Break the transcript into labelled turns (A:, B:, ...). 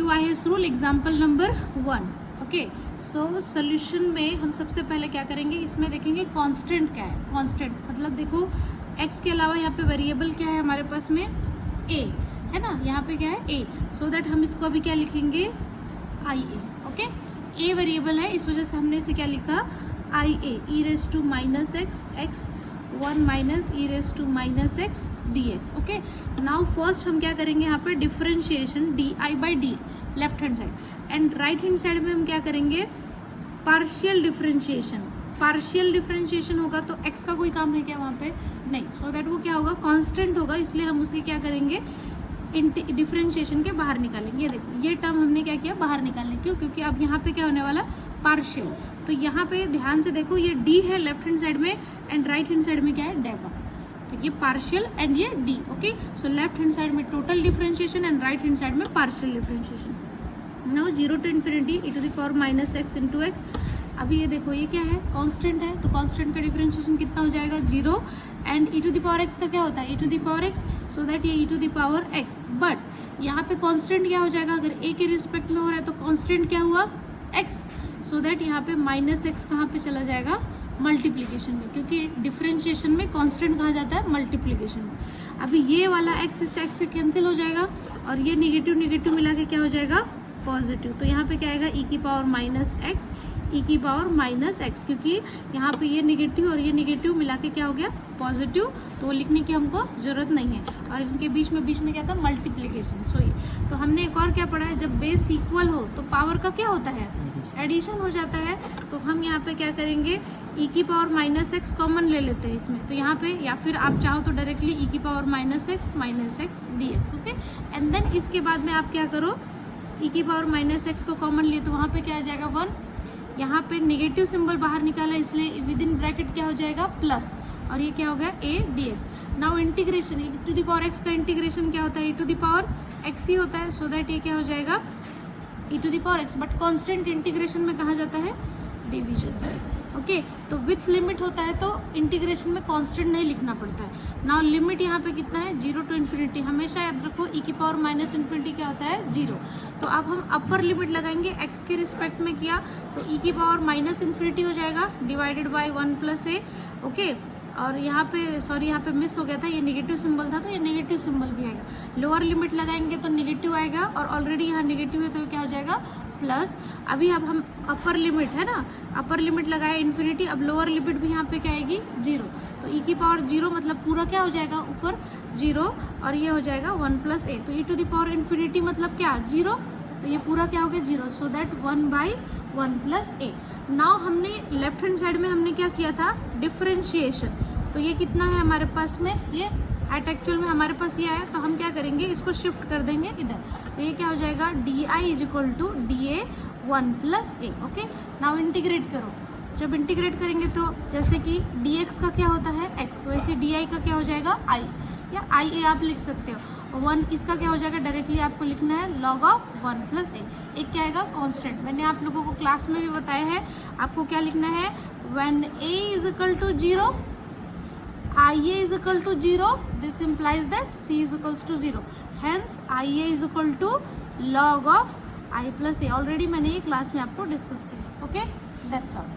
A: Vice rule example number 1। Okay, so solution में हम सबसे पहले क्या करेंगे, इसमें देखेंगे कांस्टेंट क्या है। कांस्टेंट मतलब देखो x के अलावा यहाँ पे वेरिएबल क्या है हमारे पास में, a है ना, यहाँ पे क्या है a, सो दैट हम इसको अभी क्या लिखेंगे i a। Okay, a variable है, इस वजह से हमने इसे क्या लिखा i a, e raise to minus X X 1 minus E raise to minus X D X. Okay, now first हम क्या करेंगे यहाँ पे differentiation D I by D left hand side, and right hand side में हम क्या करेंगे partial differentiation. Partial differentiation होगा तो x का कोई काम है क्या वहाँ पे, नहीं, सो दैट वो क्या होगा कांस्टेंट होगा, इसलिए हम उसे क्या करेंगे डिफरेंशिएशन के बाहर निकालेंगे। ये देखो ये टर्म हमने क्या किया बाहर निकालने, क्यों, क्योंकि अब यहाँ पे क्या होने वाला पार्शियल। तो यहाँ पे ध्यान से देखो ये d है लेफ्ट हैंड साइड में एंड राइट हैंड साइड में क्या है डेपा, तो ये पार्शियल एंड ये d। Okay, so left hand side में total differentiation and right hand side में partial differentiation. Now 0 to infinity e to the power minus x into x. अभी ये देखो ये क्या है कांस्टेंट है, तो कांस्टेंट का डिफरेंशिएशन कितना हो जाएगा 0, and e to the power x का क्या होता है e to the power x, so that ये e to the power x। But यहाँ पे कांस्टेंट क्या हो जाएगा, अगर a के रिस्पेक्ट में हो रहा है तो कांस्टेंट क्या हुआ x, सो दैट यहाँ पे माइनस एक्स कहाँ पे चला जाएगा मल्टीप्लीकेशन में, क्योंकि डिफरेंशिएशन में कांस्टेंट कहाँ जाता है मल्टीप्लीकेशन में। अभी ये वाला x इस x से कैंसिल हो जाएगा और ये निगेटिव निगेटिव मिला के क्या हो जाएगा पॉजिटिव, तो यहाँ पे क्या आएगा e की पावर माइनस एक्स e की पावर माइनस एक्स, क्योंकि यहाँ पे ये निगेटिव और ये निगेटिव मिला के क्या हो गया पॉजिटिव, तो वो लिखने की हमको जरूरत नहीं है। और इनके बीच में क्या था मल्टीप्लिकेशन। सो ये तो हमने एक और क्या पढ़ा है, जब बेस इक्वल हो तो पावर का क्या होता है एडिशन हो जाता है, तो हम यहाँ पे क्या करेंगे e की पावर माइनस एक्स कॉमन ले लेते हैं इसमें, तो यहाँ पे या फिर आप चाहो तो डायरेक्टली e की power minus X D X. Okay, and then इसके बाद में आप क्या करो e की पावर माइनस एक्स को कॉमन लिए तो वहाँ पे क्या आ जाएगा 1, यहाँ पे नेगेटिव सिंबल बाहर निकाला इसलिए विद इन ब्रैकेट क्या हो जाएगा प्लस, और ये क्या हो गया a dx। Now integration e to the power x का इंटीग्रेशन क्या होता है e to the power x ही होता है, सो दैट ये क्या हो जाएगा e to the power x, but constant integration में कहा जाता है डिवीजन। ओके, तो विथ लिमिट होता है तो इंटीग्रेशन में कांस्टेंट नहीं लिखना पड़ता है। नाउ लिमिट यहाँ पे कितना है 0 टू इन्फिनिटी, हमेशा याद रखो e की पावर माइनस इन्फिनिटी क्या होता है 0। तो अब हम अपर लिमिट लगाएंगे x के रिस्पेक्ट में किया तो e की पावर माइनस इन्फिनिटी हो जाएगा divided by 1 plus a। Okay, और यहाँ पे सॉरी यहाँ पे मिस हो गया था, ये नेगेटिव सिंबल था तो ये नेगेटिव सिंबल भी आएगा। लोअर लिमिट लगाएंगे तो नेगेटिव आएगा और ऑलरेडी यहाँ नेगेटिव है तो क्या हो जाएगा प्लस। अभी अब हम अपर लिमिट है ना, अपर लिमिट लगाए इन्फिनिटी, अब लोअर लिमिट भी यहाँ पे क्या आएगी 0, तो e की पावर 0 मतलब पूरा क्या हो जाएगा ऊपर 0 और ये हो जाएगा 1 प्लस a, तो e to the power infinity मतलब क्या 0, तो ये पूरा क्या हो गया 0, so that 1/1 plus a। Now हमने लेफ्ट हैंड साइड में हमने क्या किया था डिफरेंशिएशन, तो ये कितना है हमारे पास में ये एट एक्चुअल में हमारे पास ये आया, तो हम क्या करेंगे इसको शिफ्ट कर देंगे इधर, तो ये क्या हो जाएगा D I is equal to D A 1 plus A. Okay, now integrate करो, जब इंटीग्रेट करेंगे तो जैसे कि डी एक्स का क्या होता है x, वैसे डी आई का क्या हो जाएगा i, या आई ए आप लिख सकते हो। 1 इसका क्या हो जाएगा डायरेक्टली आपको लिखना है लॉग ऑफ 1 प्लस ए। एक क्या आएगा कांस्टेंट, मैंने आप लोगों को क्लास में भी बताया है, आपको क्या लिखना है when a is equal to 0 ia is equal to 0, this implies that c is equals to 0, hence ia is equal to log of I plus a। Already मैंने ये क्लास में आपको डिस्कस किया। Okay, that's all.